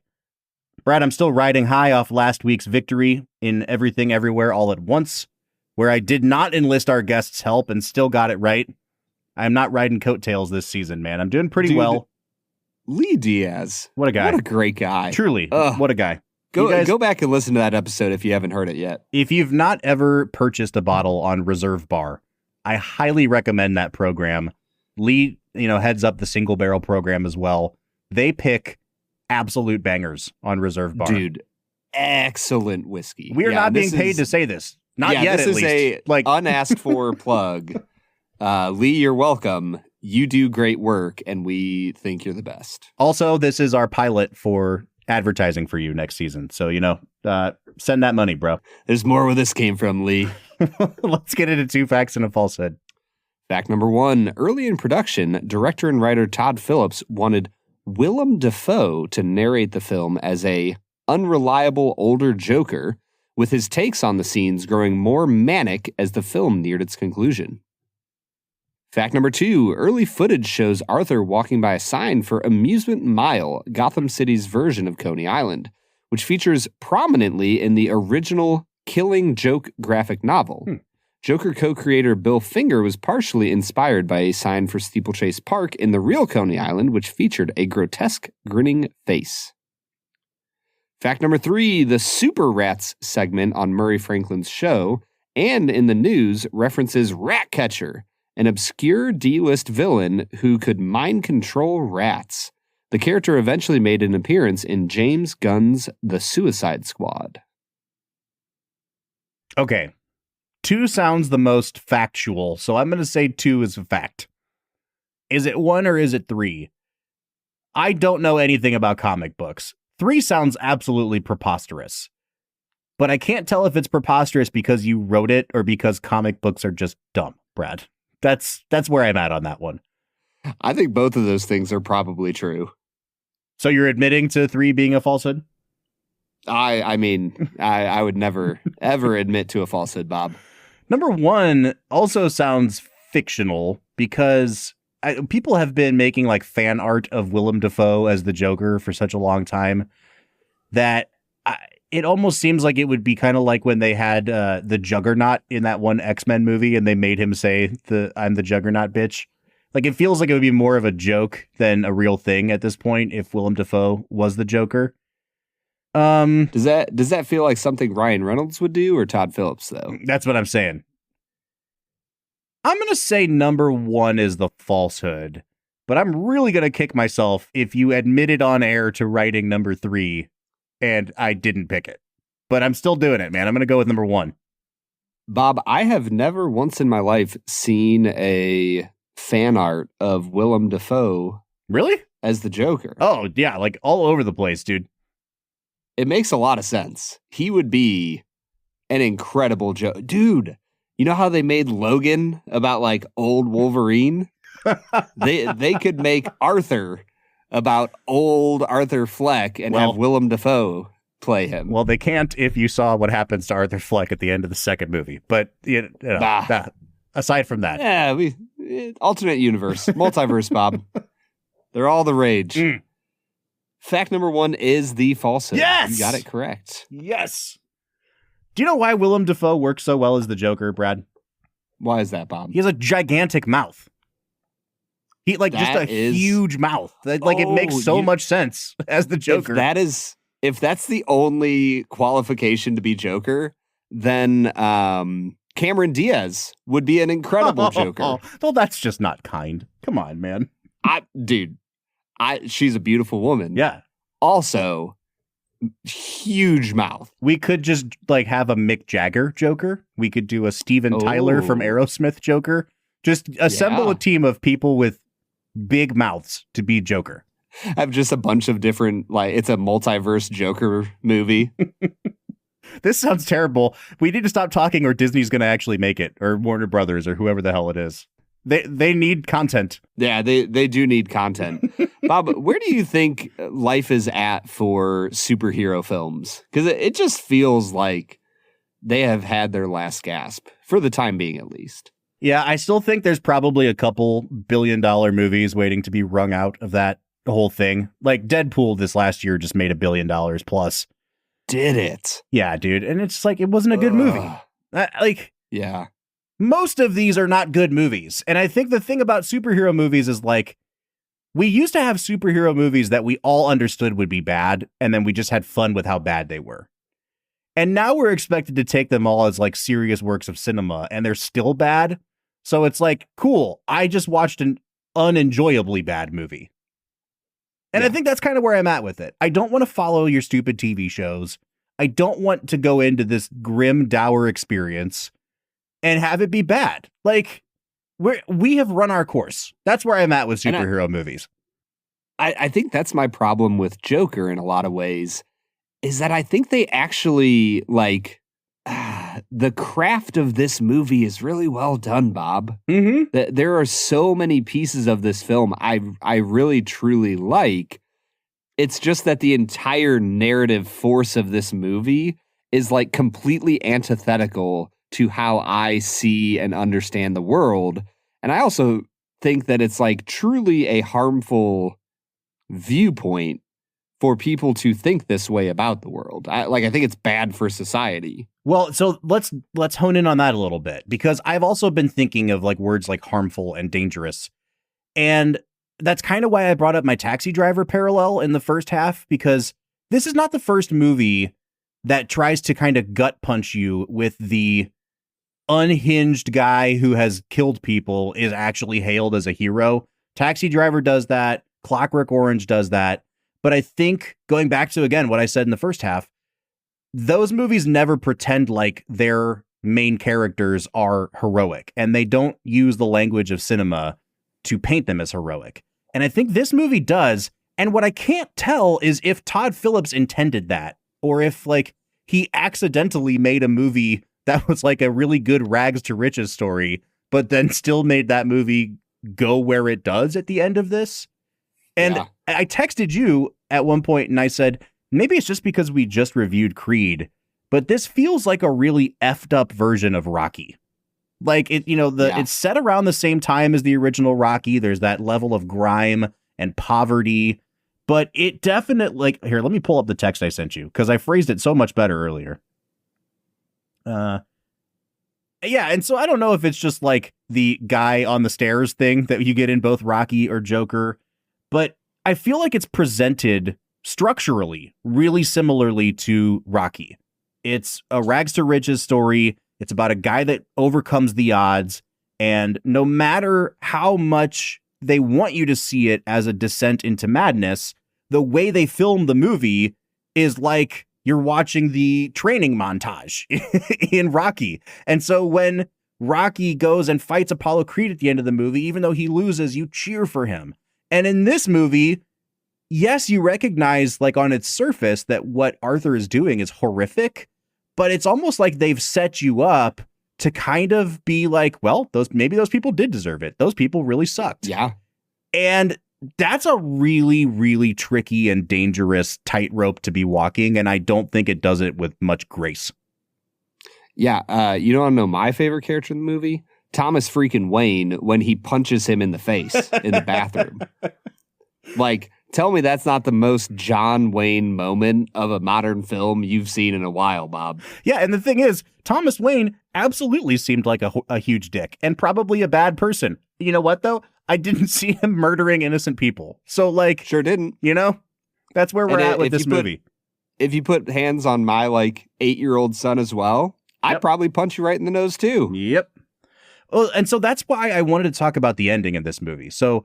Brad, I'm still riding high off last week's victory in Everything Everywhere All at Once, where I did not enlist our guest's help and still got it right. I'm not riding coattails this season, man. I'm doing pretty well. Lee Diaz. What a guy. What a great guy. Truly. What a guy. Go back and listen to that episode if you haven't heard it yet. If you've not ever purchased a bottle on Reserve Bar, I highly recommend that program. Lee, heads up the single barrel program as well. They pick absolute bangers on Reserve Bar. Dude, excellent whiskey. We're not being paid to say this. Not yet, at least. This is a unasked for plug. Lee, you're welcome. You do great work, and we think you're the best. Also, this is our pilot for advertising for you next season. So, send that money, bro. There's more where this came from, Lee. Let's get into 2 facts and a falsehood. Fact number 1. Early in production, director and writer Todd Phillips wanted Willem Dafoe to narrate the film as a unreliable older Joker, with his takes on the scenes growing more manic as the film neared its conclusion. Fact number 2, early footage shows Arthur walking by a sign for Amusement Mile, Gotham City's version of Coney Island, which features prominently in the original Killing Joke graphic novel. Joker co-creator Bill Finger was partially inspired by a sign for Steeplechase Park in the real Coney Island, which featured a grotesque grinning face. Fact number 3, the Super Rats segment on Murray Franklin's show and in the news references Ratcatcher, an obscure D-list villain who could mind control rats. The character eventually made an appearance in James Gunn's The Suicide Squad. Okay. 2 sounds the most factual, so I'm going to say 2 is a fact. Is it 1 or is it 3? I don't know anything about comic books. 3 sounds absolutely preposterous. But I can't tell if it's preposterous because you wrote it or because comic books are just dumb, Brad. That's where I'm at on that one. I think both of those things are probably true. So you're admitting to 3 being a falsehood? I would never, ever admit to a falsehood, Bob. Number 1 also sounds fictional because people have been making fan art of Willem Dafoe as the Joker for such a long time that it almost seems like it would be kind of like when they had the Juggernaut in that one X-Men movie and they made him say I'm the Juggernaut bitch. It feels like it would be more of a joke than a real thing at this point if Willem Dafoe was the Joker. Does that feel like something Ryan Reynolds would do or Todd Phillips, though? That's what I'm saying. I'm going to say number 1 is the falsehood, but I'm really going to kick myself if you admitted on air to writing number 3 and I didn't pick it. But I'm still doing it, man. I'm going to go with number 1. Bob, I have never once in my life seen a fan art of Willem Dafoe. Really? As the Joker. Oh, yeah. All over the place, dude. It makes a lot of sense. He would be an incredible Joker. Dude, you know how they made Logan about old Wolverine? They could make Arthur about old Arthur Fleck and have Willem Dafoe play him. Well, they can't if you saw what happens to Arthur Fleck at the end of the second movie. But aside from that. Yeah, alternate universe, multiverse, Bob. They're all the rage. Fact number 1 is the falsehood. Yes! You got it correct. Yes! Do you know why Willem Dafoe works so well as the Joker, Brad? Why is that, Bob? He has a gigantic mouth. He huge mouth. It makes so much sense as the Joker. If that's the only qualification to be Joker, then Cameron Diaz would be an incredible Joker. Well, that's just not kind. Come on, man. She's a beautiful woman. Yeah. Also, huge mouth. We could just have a Mick Jagger Joker. We could do a Steven Tyler from Aerosmith Joker. Just assemble a team of people with big mouths to be Joker. Have just a bunch of different, it's a multiverse Joker movie. This sounds terrible. We need to stop talking or Disney's going to actually make it, or Warner Brothers, or whoever the hell it is. They need content. Yeah, they do need content. Bob, where do you think life is at for superhero films? Because it just feels like they have had their last gasp, for the time being at least. Yeah, I still think there's probably a couple $billion-dollar movies waiting to be wrung out of that whole thing. Like Deadpool this last year just made $1 billion plus. Did it? Yeah, dude. And it's it wasn't a good movie. Yeah. Most of these are not good movies. And I think the thing about superhero movies is we used to have superhero movies that we all understood would be bad, and then we just had fun with how bad they were. And now we're expected to take them all as serious works of cinema, and they're still bad. So it's cool, I just watched an unenjoyably bad movie. And I think that's kind of where I'm at with it. I don't want to follow your stupid TV shows. I don't want to go into this grim, dour experience and have it be bad. We have run our course. That's where I'm at with superhero movies. I think that's my problem with Joker in a lot of ways, is that I think they actually, the craft of this movie is really well done, Bob. Mm-hmm. There are so many pieces of this film I really, truly like. It's just that the entire narrative force of this movie is completely antithetical to how I see and understand the world. And I also think that it's truly a harmful viewpoint for people to think this way about the world. I think it's bad for society. Well, so let's hone in on that a little bit, because I've also been thinking of words like harmful and dangerous. And that's kind of why I brought up my Taxi Driver parallel in the first half, because this is not the first movie that tries to kind of gut punch you with the unhinged guy who has killed people is actually hailed as a hero. Taxi Driver does that. Clockwork Orange does that. But I think, going back to, again, what I said in the first half, those movies never pretend like their main characters are heroic, and they don't use the language of cinema to paint them as heroic. And I think this movie does. And what I can't tell is if Todd Phillips intended that, or if he accidentally made a movie that was a really good rags to riches story, but then still made that movie go where it does at the end of this. And I texted you at one point and I said, maybe it's just because we just reviewed Creed, but this feels like a really effed up version of Rocky. It's set around the same time as the original Rocky. There's that level of grime and poverty, but it definitely, here, let me pull up the text I sent you, because I phrased it so much better earlier. And so I don't know if it's just the guy on the stairs thing that you get in both Rocky or Joker, but I feel like it's presented structurally really similarly to Rocky. It's a rags to riches story. It's about a guy that overcomes the odds, and no matter how much they want you to see it as a descent into madness, the way they film the movie is like you're watching the training montage in Rocky. And so when Rocky goes and fights Apollo Creed at the end of the movie, even though he loses, you cheer for him. And in this movie, yes, you recognize on its surface that what Arthur is doing is horrific, but it's almost like they've set you up to kind of be well, maybe those people did deserve it. Those people really sucked. Yeah. And That's a really, really tricky and dangerous tightrope to be walking, and I don't think it does it with much grace. Yeah, you don't know my favorite character in the movie? Thomas freaking Wayne when he punches him in the face in the bathroom. Like, tell me that's not the most John Wayne moment of a modern film you've seen in a while, Bob. Yeah, and the thing is, Thomas Wayne absolutely seemed like a huge dick and probably a bad person. You know what, though? I didn't see him murdering innocent people. So, like... Sure didn't. You know? That's where we're at with this movie. If you put hands on my, 8-year-old son as well, yep. I'd probably punch you right in the nose, too. Yep. Well, and so that's why I wanted to talk about the ending of this movie. So,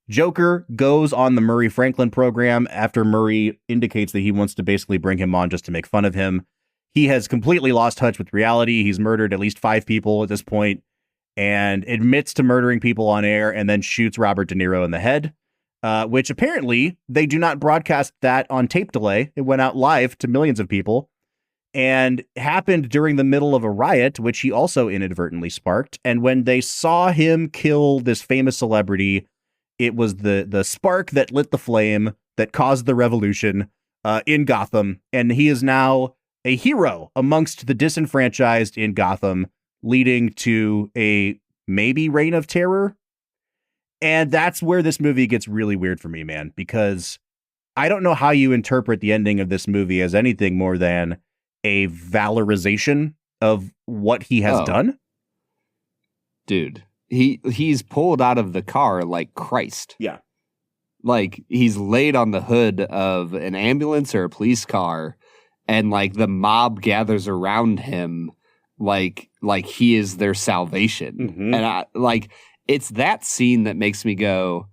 Joker goes on the Murray Franklin program after Murray indicates that he wants to basically bring him on just to make fun of him. He has completely lost touch with reality. He's murdered at least 5 people at this point and admits to murdering people on air and then shoots Robert De Niro in the head, which apparently they do not broadcast that on tape delay. It went out live to millions of people and happened during the middle of a riot, which he also inadvertently sparked. And when they saw him kill this famous celebrity, it was the spark that lit the flame that caused the revolution in Gotham. And he is now a hero amongst the disenfranchised in Gotham, leading to a maybe reign of terror. And that's where this movie gets really weird for me, man, because I don't know how you interpret the ending of this movie as anything more than a valorization of what he has done. Dude, he's pulled out of the car like Christ. Yeah. Like he's laid on the hood of an ambulance or a police car, and the mob gathers around him like he is their salvation. Mm-hmm. And it's that scene that makes me go,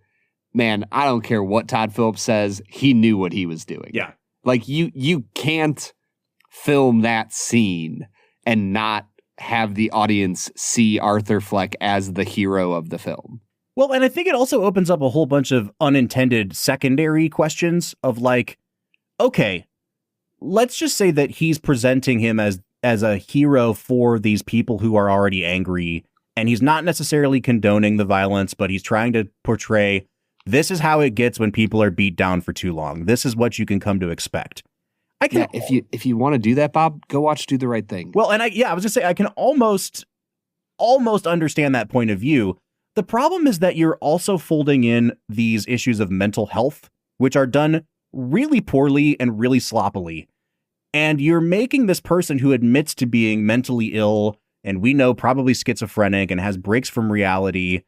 man, I don't care what Todd Phillips says. He knew what he was doing. Yeah. You can't film that scene and not have the audience see Arthur Fleck as the hero of the film. Well, and I think it also opens up a whole bunch of unintended secondary questions of okay, let's just say that he's presenting him as a hero for these people who are already angry, and he's not necessarily condoning the violence, but he's trying to portray this is how it gets when people are beat down for too long. This is what you can come to expect. If you want to do that, Bob, go watch Do the Right Thing. Well, and I was just saying I can almost understand that point of view. The problem is that you're also folding in these issues of mental health, which are done really poorly and really sloppily. And you're making this person who admits to being mentally ill, and we know probably schizophrenic and has breaks from reality,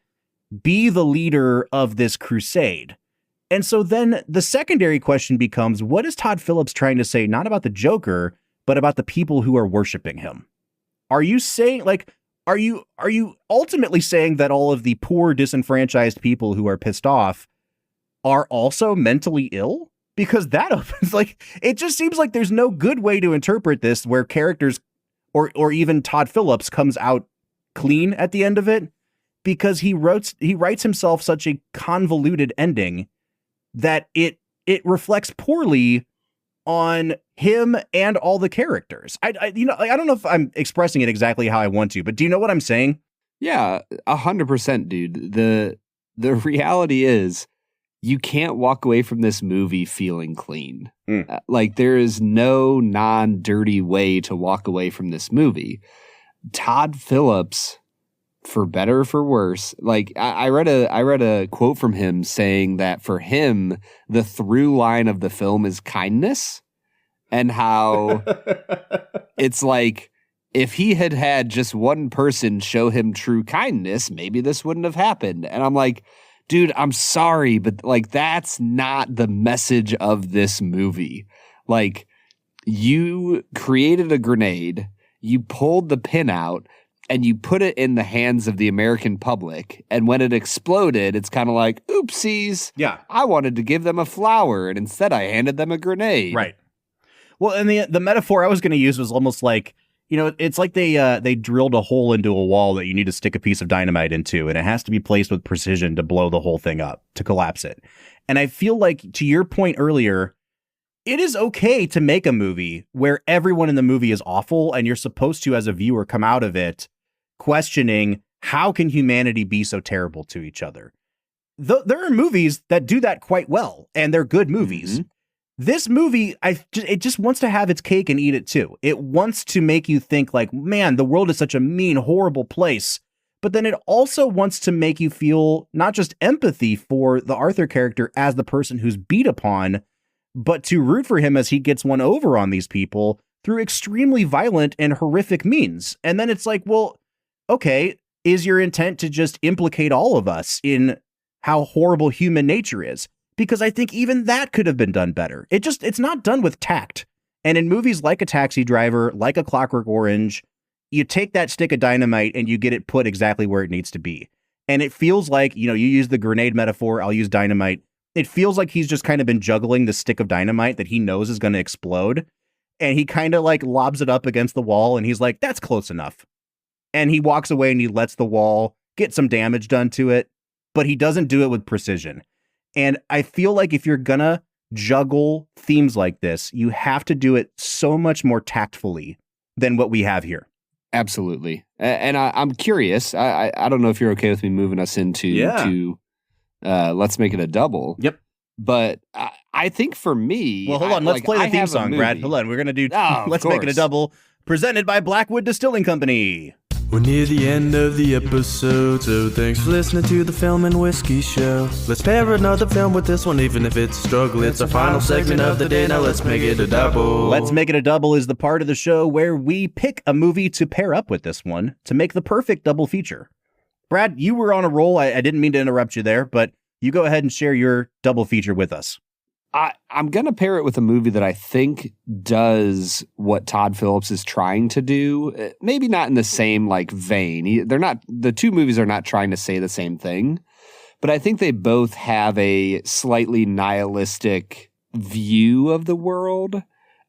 be the leader of this crusade. And so then the secondary question becomes, what is Todd Phillips trying to say, not about the Joker, but about the people who are worshiping him? Are you saying, are you ultimately saying that all of the poor, disenfranchised people who are pissed off are also mentally ill? Because that opens, it just seems like there's no good way to interpret this where characters or even Todd Phillips comes out clean at the end of it, because he writes himself such a convoluted ending that it reflects poorly on him and all the characters. I don't know if I'm expressing it exactly how I want to, but do you know what I'm saying? Yeah, 100%, dude. The reality is you can't walk away from this movie feeling clean. There is no non-dirty way to walk away from this movie. Todd Phillips, for better or for worse, I read a quote from him saying that for him, the through line of the film is kindness, and how it's if he had just one person show him true kindness, maybe this wouldn't have happened. And I'm like, dude, I'm sorry, but that's not the message of this movie. You created a grenade, you pulled the pin out, and you put it in the hands of the American public. And when it exploded, it's kind of oopsies. Yeah. I wanted to give them a flower, and instead I handed them a grenade. Right. Well, and the metaphor I was going to use was almost it's like they drilled a hole into a wall that you need to stick a piece of dynamite into, and it has to be placed with precision to blow the whole thing up, to collapse it. And I feel like, to your point earlier, it is okay to make a movie where everyone in the movie is awful, and you're supposed to, as a viewer, come out of it questioning, how can humanity be so terrible to each other? there are movies that do that quite well, and they're good movies. Mm-hmm. This movie, it just wants to have its cake and eat it too. It wants to make you think like, man, the world is such a mean, horrible place. But then it also wants to make you feel not just empathy for the Arthur character as the person who's beat upon, but to root for him as he gets one over on these people through extremely violent and horrific means. And then it's like, well, okay, is your intent to just implicate all of us in how horrible human nature is? Because I think even that could have been done better. It's not done with tact. And in movies like A Taxi Driver, like A Clockwork Orange, you take that stick of dynamite and you get it put exactly where it needs to be. And it feels like, you use the grenade metaphor, I'll use dynamite. It feels like he's just kind of been juggling the stick of dynamite that he knows is going to explode. And he kind of like lobs it up against the wall and he's like, that's close enough. And he walks away and he lets the wall get some damage done to it, but he doesn't do it with precision. And I feel like if you're gonna juggle themes like this, you have to do it so much more tactfully than what we have here. Absolutely. And I'm curious. I don't know if you're okay with me moving us into Let's Make It a Double. Yep. But I think for me... Well, hold on. Let's play the theme song, Brad. Hold on. We're going to do Let's Make It a Double, presented by Blackwood Distilling Company. We're near the end of the episode, so thanks for listening to the Film and Whiskey Show. Let's pair another film with this one, even if it's a struggle. It's our final segment of the day, now let's make it a double. Let's Make It a Double is the part of the show where we pick a movie to pair up with this one to make the perfect double feature. Brad, you were on a roll. I didn't mean to interrupt you there, but you go ahead and share your double feature with us. I'm going to pair it with a movie that I think does what Todd Phillips is trying to do. Maybe not in the same vein. The two movies are not trying to say the same thing, but I think they both have a slightly nihilistic view of the world.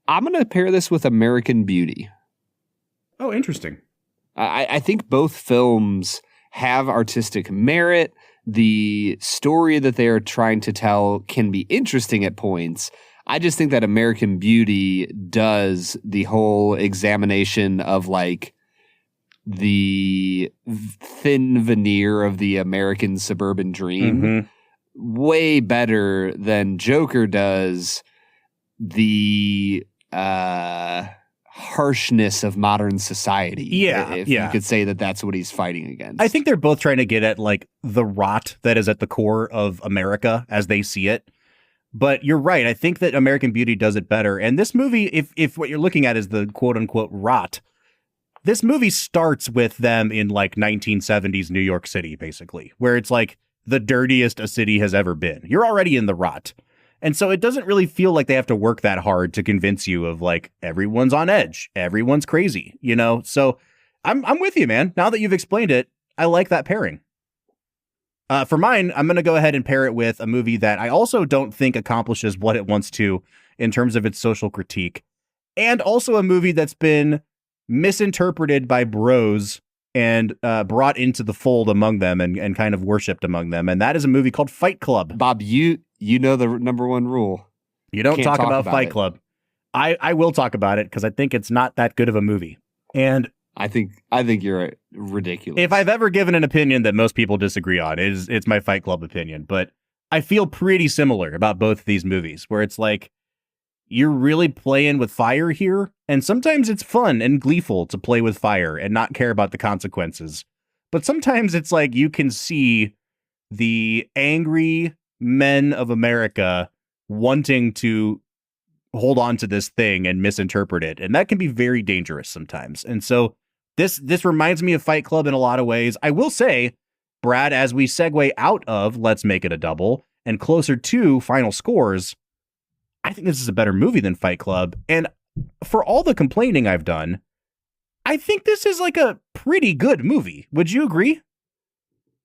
I'm going to pair this with American Beauty. Oh, interesting. I think both films have artistic merit. The story that they are trying to tell can be interesting at points. I just think that American Beauty does the whole examination of the thin veneer of the American suburban dream way better than Joker does the harshness of modern society. If you could say that that's what he's fighting against. I think they're both trying to get at the rot that is at the core of America as they see it. But you're right. I think that American Beauty does it better. And this movie, if what you're looking at is the quote unquote rot, this movie starts with them in 1970s New York City, basically, where it's the dirtiest a city has ever been. You're already in the rot. And so it doesn't really feel like they have to work that hard to convince you of everyone's on edge. Everyone's crazy, So I'm with you, man. Now that you've explained it, I like that pairing. For mine, I'm going to go ahead and pair it with a movie that I also don't think accomplishes what it wants to in terms of its social critique. And also a movie that's been misinterpreted by bros and brought into the fold among them and kind of worshipped among them. And that is a movie called Fight Club. Bob, you know the number one rule. You don't talk about Fight Club. I will talk about it because I think it's not that good of a movie. And I think you're ridiculous. If I've ever given an opinion that most people disagree on, it's my Fight Club opinion. But I feel pretty similar about both of these movies, where it's you're really playing with fire here. And sometimes it's fun and gleeful to play with fire and not care about the consequences. But sometimes it's you can see the angry men of America wanting to hold on to this thing and misinterpret it. And that can be very dangerous sometimes. And so this reminds me of Fight Club in a lot of ways. I will say, Brad, as we segue out of Let's Make It a Double and closer to final scores, I think this is a better movie than Fight Club. And for all the complaining I've done, I think this is a pretty good movie. Would you agree?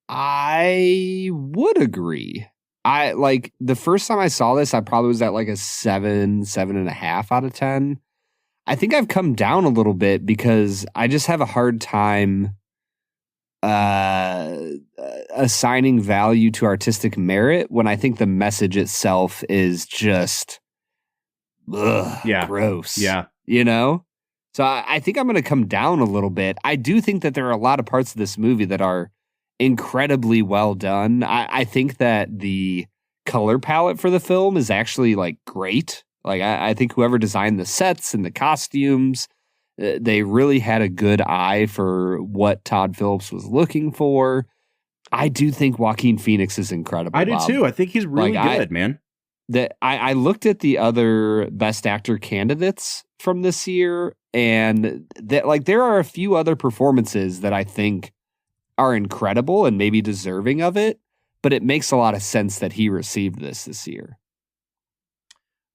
I would agree. The first time I saw this, I probably was at a 7.5 out of 10. I think I've come down a little bit because I just have a hard time assigning value to artistic merit when I think the message itself is just gross. Yeah. So I think I'm going to come down a little bit. I do think that there are a lot of parts of this movie that are incredibly well done. I think that the color palette for the film is actually like great. Like I think whoever designed the sets and the costumes, they really had a good eye for what Todd Phillips was looking for. I do think Joaquin Phoenix is incredible. I do Bob. too. I think he's really good, man. I looked at the other Best Actor candidates from this year, and there are a few other performances that I think are incredible and maybe deserving of it, but it makes a lot of sense that he received this year.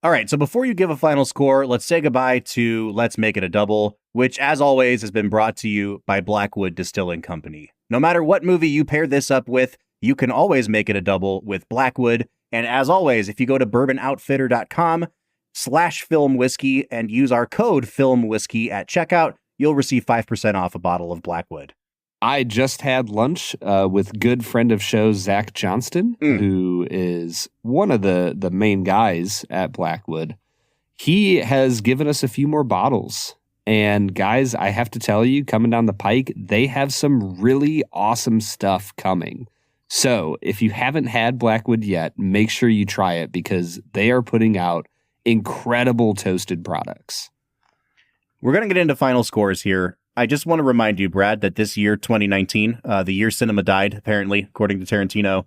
All right, so before you give a final score, let's say goodbye to Let's Make It a Double, which, as always, has been brought to you by Blackwood Distilling Company. No matter what movie you pair this up with, you can always make it a double with Blackwood. And as always, if you go to bourbonoutfitter.com/filmwhiskey and use our code filmwhiskey at checkout, you'll receive 5% off a bottle of Blackwood. I just had lunch with good friend of shows, Zach Johnston, who is one of the main guys at Blackwood. He has given us a few more bottles. And guys, I have to tell you, coming down the pike, they have some really awesome stuff coming. So if you haven't had Blackwood yet, make sure you try it because they are putting out incredible toasted products. We're going to get into final scores here. I just want to remind you, Brad, that this year, 2019, the year cinema died, apparently, according to Tarantino.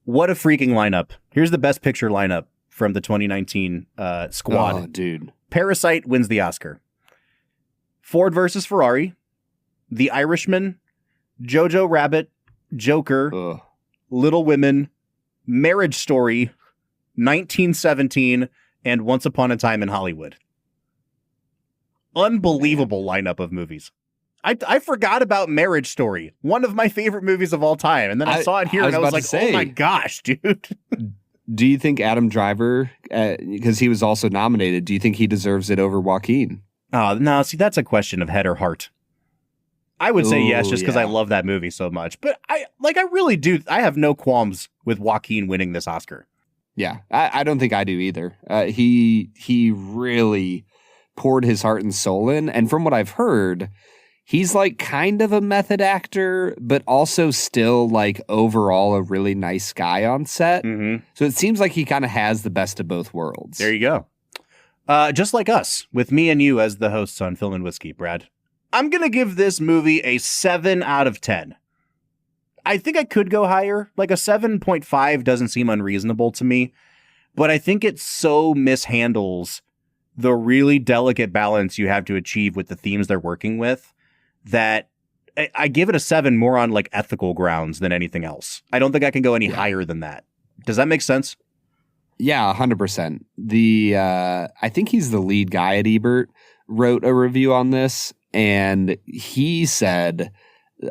What a freaking lineup. Here's the best picture lineup from the 2019 squad. Oh, dude. Parasite wins the Oscar. Ford versus Ferrari, The Irishman, Jojo Rabbit, Joker, Little Women, Marriage Story, 1917, and Once Upon a Time in Hollywood. Unbelievable lineup of movies. I forgot about Marriage Story, one of my favorite movies of all time. And then I saw it here and I was like, oh my gosh, dude. Do you think Adam Driver, because he was also nominated, do you think he deserves it over Joaquin? Oh, no, see, that's a question of head or heart. I would say yes, just because I love that movie so much. But I really do. I have no qualms with Joaquin winning this Oscar. Yeah, I don't think I do either. He really poured his heart and soul in. And from what I've heard, he's like kind of a method actor, but also still like overall a really nice guy on set. Mm-hmm. So it seems like he kind of has the best of both worlds. There you go. Just like us, with me and you as the hosts on Film and Whiskey, Brad. I'm going to give this movie a 7 out of 10. I think I could go higher. Like a 7.5 doesn't seem unreasonable to me, but I think it so mishandles the really delicate balance you have to achieve with the themes they're working with that I give it a 7 more on like ethical grounds than anything else. I don't think I can go any higher than that. Does that make sense? Yeah, 100%. I think he's the lead guy at Ebert, wrote a review on this, and he said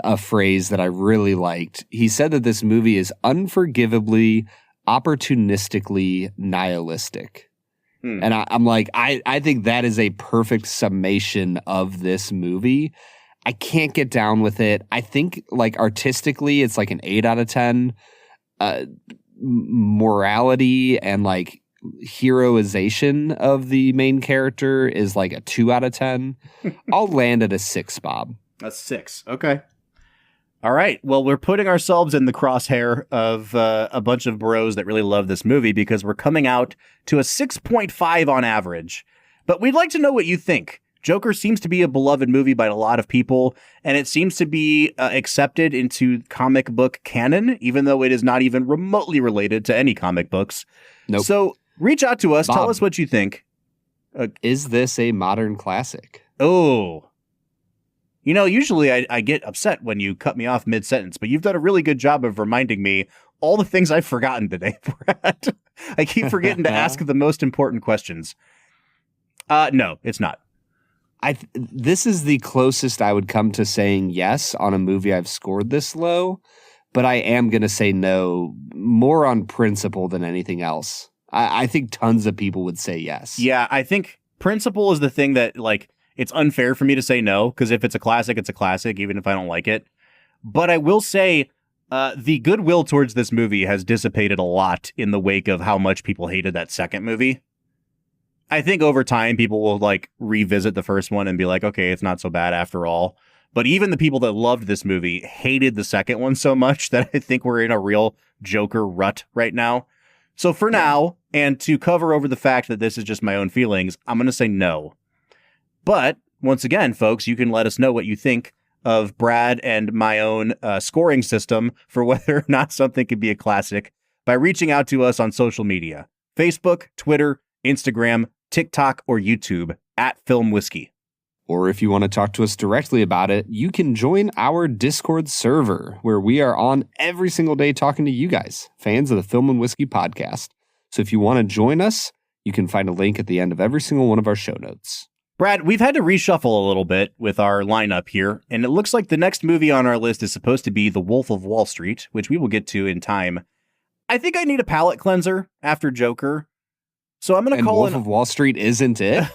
a phrase that I really liked. He said that this movie is unforgivably, opportunistically nihilistic. And I'm like, I think that is a perfect summation of this movie. I can't get down with it. I think like artistically, it's like an 8 out of 10. Morality and like heroization of the main character is like a 2 out of 10. I'll land at a 6, Bob. A 6. Okay. All right. Well, we're putting ourselves in the crosshair of a bunch of bros that really love this movie because we're coming out to a 6.5 on average. But we'd like to know what you think. Joker seems to be a beloved movie by a lot of people, and it seems to be accepted into comic book canon, even though it is not even remotely related to any comic books. Nope. So reach out to us. Bob, tell us what you think. Is this a modern classic? Oh. You know, usually I get upset when you cut me off mid-sentence, but you've done a really good job of reminding me all the things I've forgotten today, Brad. I keep forgetting to ask the most important questions. No, it's not. This is the closest I would come to saying yes on a movie I've scored this low, but I am going to say no more on principle than anything else. I think tons of people would say yes. Yeah, I think principle is the thing that, like, it's unfair for me to say no, because if it's a classic, it's a classic, even if I don't like it. But I will say the goodwill towards this movie has dissipated a lot in the wake of how much people hated that second movie. I think over time, people will like revisit the first one and be like, okay, it's not so bad after all. But even the people that loved this movie hated the second one so much that I think we're in a real Joker rut right now. So for now, and to cover over the fact that this is just my own feelings, I'm going to say no. But once again, folks, you can let us know what you think of Brad and my own scoring system for whether or not something could be a classic by reaching out to us on social media. Facebook, Twitter, Instagram, TikTok, or YouTube @FilmWhiskey. Or if you want to talk to us directly about it, you can join our Discord server, where we are on every single day talking to you guys, fans of the Film and Whiskey podcast. So if you want to join us, you can find a link at the end of every single one of our show notes. Brad, we've had to reshuffle a little bit with our lineup here, and it looks like the next movie on our list is supposed to be The Wolf of Wall Street, which we will get to in time. I think I need a palate cleanser after Joker, so I'm going to call Wolf of Wall Street isn't it?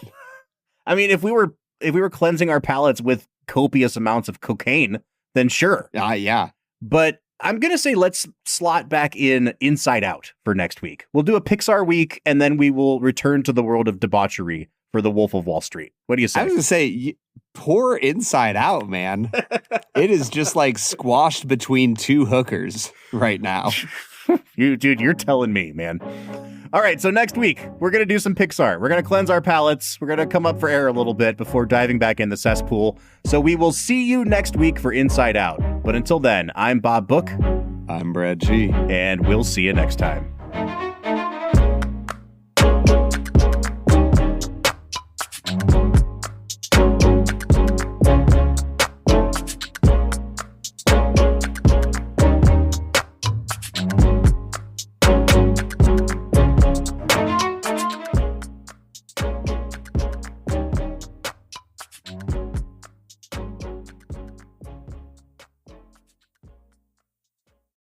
I mean, if we were cleansing our palates with copious amounts of cocaine, then sure. Yeah. But I'm going to say let's slot back in Inside Out for next week. We'll do a Pixar week, and then we will return to the world of debauchery for The Wolf of Wall Street. What do you say? I was going to say, poor Inside Out, man. It is just like squashed between two hookers right now. You're telling me, man. All right, so next week, we're going to do some Pixar. We're going to cleanse our palates. We're going to come up for air a little bit before diving back in the cesspool. So we will see you next week for Inside Out. But until then, I'm Bob Book. I'm Brad G. And we'll see you next time.